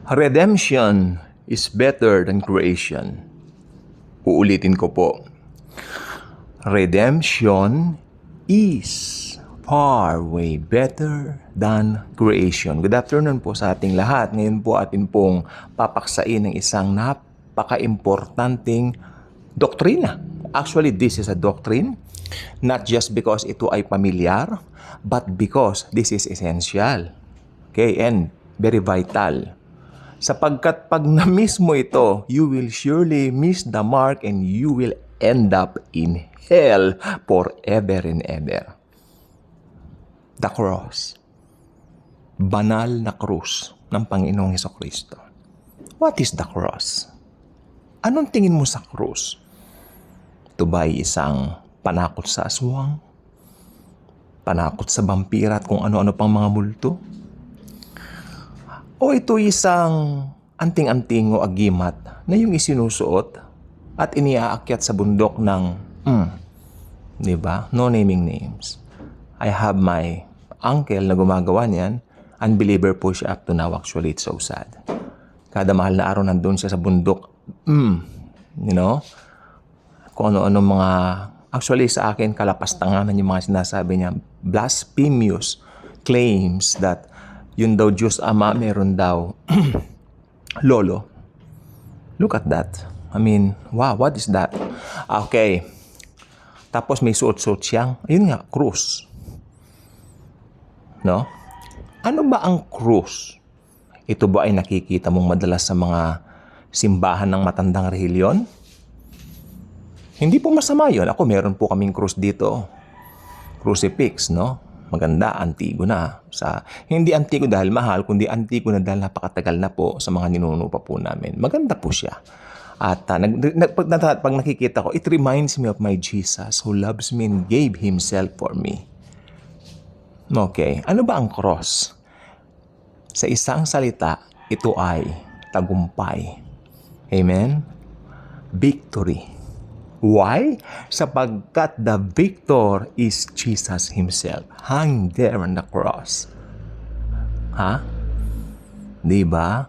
Redemption is better than creation. Uulitin ko po. Redemption is far way better than creation. Good afternoon po sa ating lahat. Ngayon po atin pong papaksain ng isang napaka-importanting doktrina. Actually, this is a doctrine, not just because ito ay pamilyar, but because this is essential. Okay, and very vital. Sapagkat pag na-miss mo ito, you will surely miss the mark and you will end up in hell forever and ever. The cross. Banal na krus ng Panginoong Hesukristo. What is the cross? Anong tingin mo sa krus? Ito ba ay isang panakot sa aswang? Panakot sa vampira at kung ano-ano pang mga multo? O ito isang anting-anting o agimat na yung isinusuot at iniaakyat sa bundok ng, di ba? No naming names. I have my uncle na gumagawa niyan. Unbeliever po siya up to now. Actually, it's so sad. Kada mahal na araw nandun siya sa bundok. You know? Kung ano-ano mga, actually sa akin, kalapastanganan yung mga sinasabi niya. Blasphemous claims that yun daw Diyos Ama, meron daw lolo. Look at that. I mean, wow, what is that? Okay. Tapos may suot-suot siyang, ayun nga, krus. No? Ano ba ang krus? Ito ba ay nakikita mong madalas sa mga simbahan ng matandang relihiyon? Hindi po masama yun. Ako, meron po kaming krus dito. Crucifix, no? Maganda, antigo na. Hindi antigo dahil mahal, kundi antigo na dahil napakatagal na po sa mga ninuno pa po namin. Maganda po siya. At pag nakikita ko, it reminds me of my Jesus who loves me and gave Himself for me. Okay, ano ba ang cross? Sa isang salita, ito ay tagumpay. Amen? Victory. Why? Sapagkat the victor is Jesus Himself, hung there on the cross. Ha? Diba?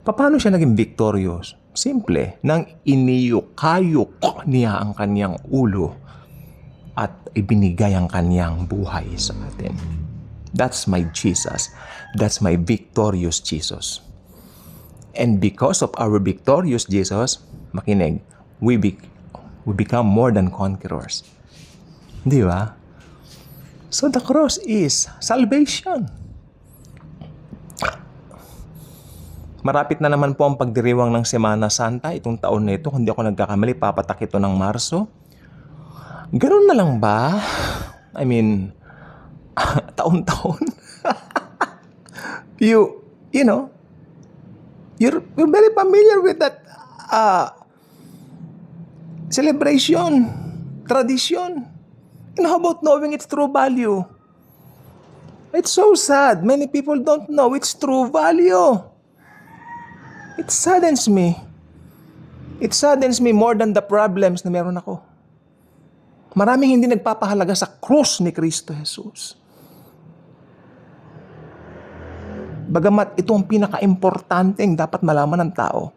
Paano siya naging victorious? Simple, nang iniyukayok niya ang kanyang ulo at ibinigay ang kanyang buhay sa atin. That's my Jesus. That's my victorious Jesus. And because of our victorious Jesus, makinig, we become more than conquerors. Di ba? So the cross is salvation. Marapit na naman po ang pagdiriwang ng Semana Santa itong taon na ito. Kung di ako nagkakamali, papatak ito ng Marso. Ganun na lang ba? I mean, taon-taon. You know, you're very familiar with that celebration, tradition. And how about knowing its true value? It's so sad. Many people don't know its true value. It saddens me. It saddens me more than the problems na meron ako. Maraming hindi nagpapahalaga sa krus ni Kristo Jesus. Bagamat ito ang pinaka-importanteng dapat malaman ng tao.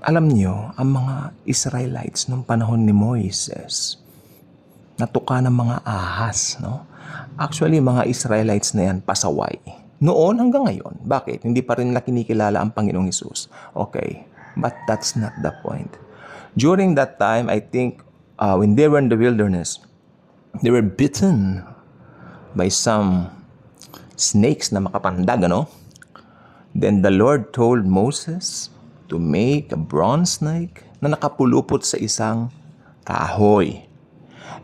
Alam niyo, ang mga Israelites nung panahon ni Moises, natuka ng mga ahas, no? Actually, mga Israelites na yan, pasaway. Noon hanggang ngayon. Bakit? Hindi pa rin nila kinikilala ang Panginoong Hesus. Okay, but that's not the point. During that time, I think, when they were in the wilderness, they were bitten by some snakes na makapandag, ano? Then the Lord told Moses to make a bronze snake na nakapulupot sa isang kahoy.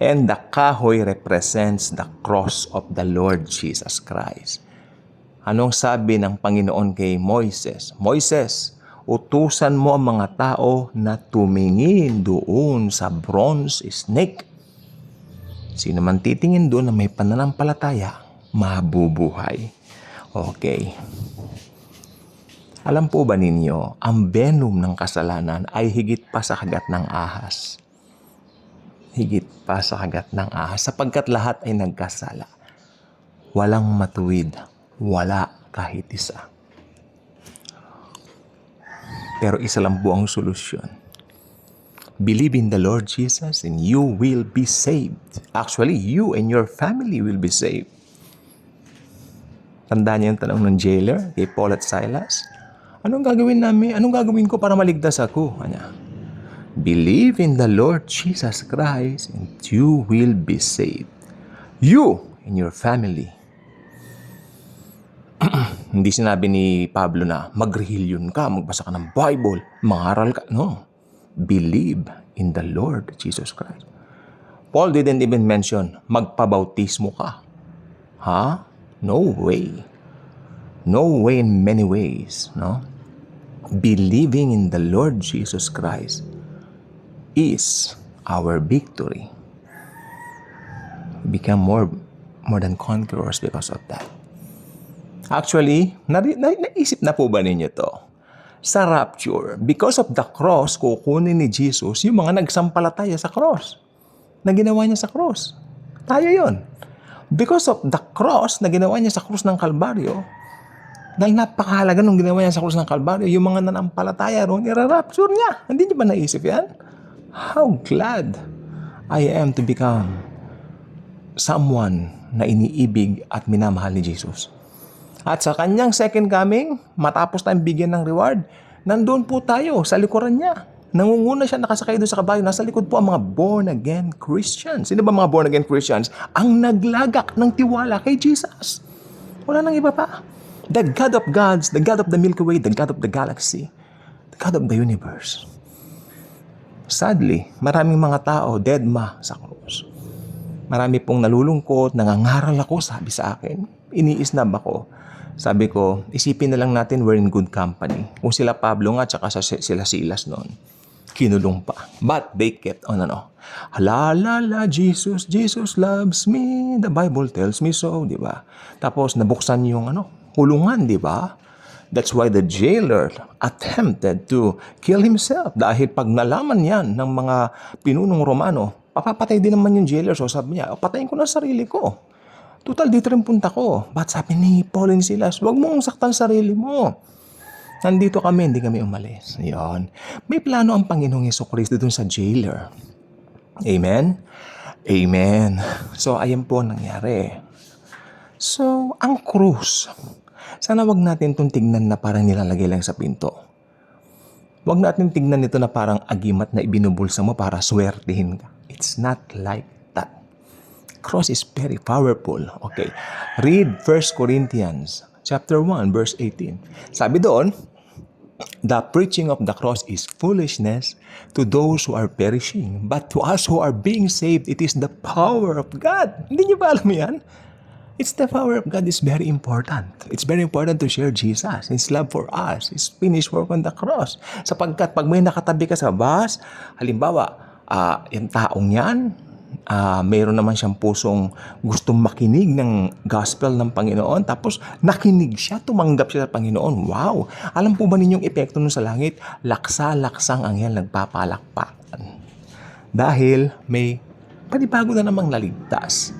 And the kahoy represents the cross of the Lord Jesus Christ. Anong sabi ng Panginoon kay Moises? Moises, utusan mo ang mga tao na tumingin doon sa bronze snake. Sino man titingin doon na may pananampalataya, mabubuhay. Okay. Alam po ba ninyo, ang venom ng kasalanan ay higit pa sa kagat ng ahas. Higit pa sa kagat ng ahas, sapagkat lahat ay nagkasala. Walang matuwid, wala kahit isa. Pero isa lang po ang solusyon. Believe in the Lord Jesus and you will be saved. Actually, you and your family will be saved. Tandaan niyo yung tanong ng jailer kay Paul at Silas. Anong gagawin namin? Anong gagawin ko para maligtas ako? Kanya, believe in the Lord Jesus Christ and you will be saved. You and your family. Hindi sinabi ni Pablo na magrehilyon ka, magbasa ka ng Bible, mangaral ka. No. Believe in the Lord Jesus Christ. Paul didn't even mention magpabautismo ka. Ha? No way. No way in many ways. No? Believing in the Lord Jesus Christ is our victory. We become more than conquerors because of that. Actually, naisip na po ba ninyo to? Sa rapture, because of the cross, kukunin ni Jesus yung mga nagsampalataya sa cross na ginawa niya sa cross. Tayo yon. Because of the cross na ginawa niya sa krus ng Kalbaryo, dahil napakahalaga nung ginawa niya sa krus ng Kalbaryo, yung mga nanampalataya roon, i-rapture niya. Hindi niyo ba naisip yan? How glad I am to become someone na iniibig at minamahal ni Jesus. At sa kanyang second coming, matapos tayong bigyan ng reward, nandun po tayo sa likuran niya. Nangunguna siya, nakasakay doon sa kabayo. Nasa likod po ang mga born-again Christians. Sino ba mga born-again Christians? Ang naglagak ng tiwala kay Jesus. Wala nang iba pa. The God of gods, the God of the Milky Way, the God of the galaxy, the God of the universe. Sadly, maraming mga tao deadma sa krus. Marami pong nalulungkot, nangangaral ako, sabi sa akin. Iniisnab ako. Sabi ko, isipin na lang natin we're in good company. Kung sila Pablo nga, tsaka sila Silas noon, kinulong pa. But they kept on, la la la, Jesus loves me. The Bible tells me so, di ba? Tapos nabuksan yung kulungan, di ba? That's why the jailer attempted to kill himself. Dahil pag nalaman yan ng mga pinunong Romano, papapatay din naman yung jailer. So sabi niya, patayin ko na sarili ko. Total, dito rin punta ko. But sabi ni Paul and Silas, huwag mong saktan sarili mo. Nandito kami, hindi kami umalis. Yon. May plano ang Panginoong Jesucristo dun sa jailer. Amen? Amen. So, ayan po nangyari. So, ang krus. Sana wag natin itong tignan na parang nilalagay lang sa pinto. Wag natin tignan ito na parang agimat na ibinubulsa mo para swertihin ka. It's not like that. Cross is very powerful. Okay. Read 1 Corinthians chapter 1, verse 18. Sabi doon, the preaching of the cross is foolishness to those who are perishing. But to us who are being saved, it is the power of God. Hindi niyo ba alam yan? It's the power of God is very important. It's very important to share Jesus, His love for us, His finished work on the cross. Sapagkat pag may nakatabi ka sa bus, halimbawa, yung taong yan, mayroon naman siyang pusong gustong makinig ng gospel ng Panginoon, tapos nakinig siya, tumanggap siya sa Panginoon. Wow! Alam po ba ninyong epekto nun sa langit? Laksa-laksang anghel nagpapalakpakan. Dahil may panibago na namang naligtas.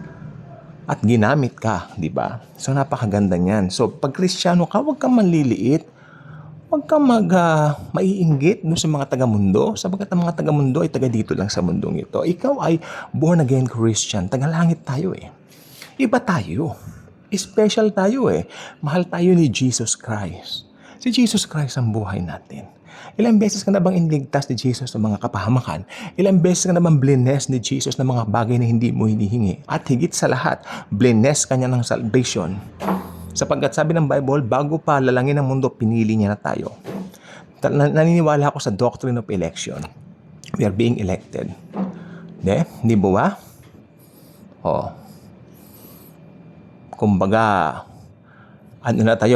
At ginamit ka, di ba? So, napakaganda niyan. So, pag Kristiyano ka, huwag kang manliliit. Huwag kang maiinggit doon sa mga taga-mundo, sapagkat ang mga taga-mundo ay taga dito lang sa mundong ito. Ikaw ay born-again Christian. Taga-langit tayo eh. Iba tayo. Special tayo eh. Mahal tayo ni Jesus Christ. Si Jesus Christ ang buhay natin. Ilang beses ka na bang inligtas ni Jesus ng mga kapahamakan? Ilang beses ka na bang blines ni Jesus ng mga bagay na hindi mo hinihingi? At higit sa lahat, blines ka niya ng salvation. Sapagkat sabi ng Bible, bago pa lalangin ng mundo, pinili niya na tayo. Naniniwala ako sa doctrine of election. We are being elected. Hindi ba? Kumbaga,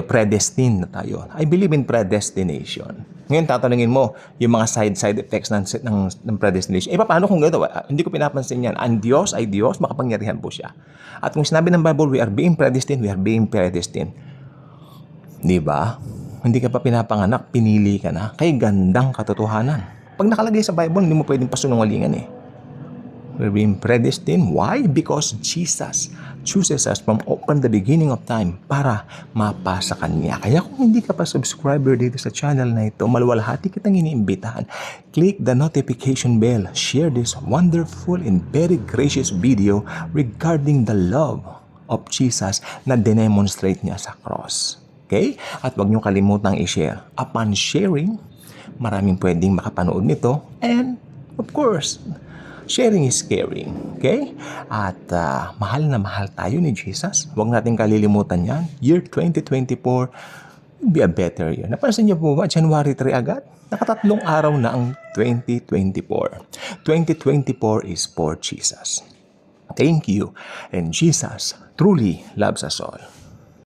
predestined na tayo. I believe in predestination. Ngayon, tatanungin mo yung mga side effects ng predestination. Paano kung gano'n? Hindi ko pinapansin yan. Ang Diyos ay Diyos, makapangyarihan po siya. At kung sinabi ng Bible, we are being predestined. Di ba? Hindi ka pa pinapanganak, pinili ka na. Kay gandang katotohanan. Pag nakalagay sa Bible, hindi mo pwedeng pasunungalingan eh. We're being predestined. Why? Because Jesus chooses us from the beginning of time para mapasa Kanya. Kaya kung hindi ka pa subscriber dito sa channel na ito, maluwalhati kitang iniimbitahan. Click the notification bell. Share this wonderful and very gracious video regarding the love of Jesus na demonstrate niya sa cross. Okay? At huwag niyo kalimutang i-share. Upon sharing, maraming pwedeng makapanood nito. And, of course, sharing is caring. Okay? At mahal na mahal tayo ni Jesus. Huwag natin kalilimutan yan. Year 2024 will be a better year. Napansin niyo po ba, January 3 agad? Nakatatlong araw na ang 2024. 2024 is for Jesus. Thank you. And Jesus truly loves us all.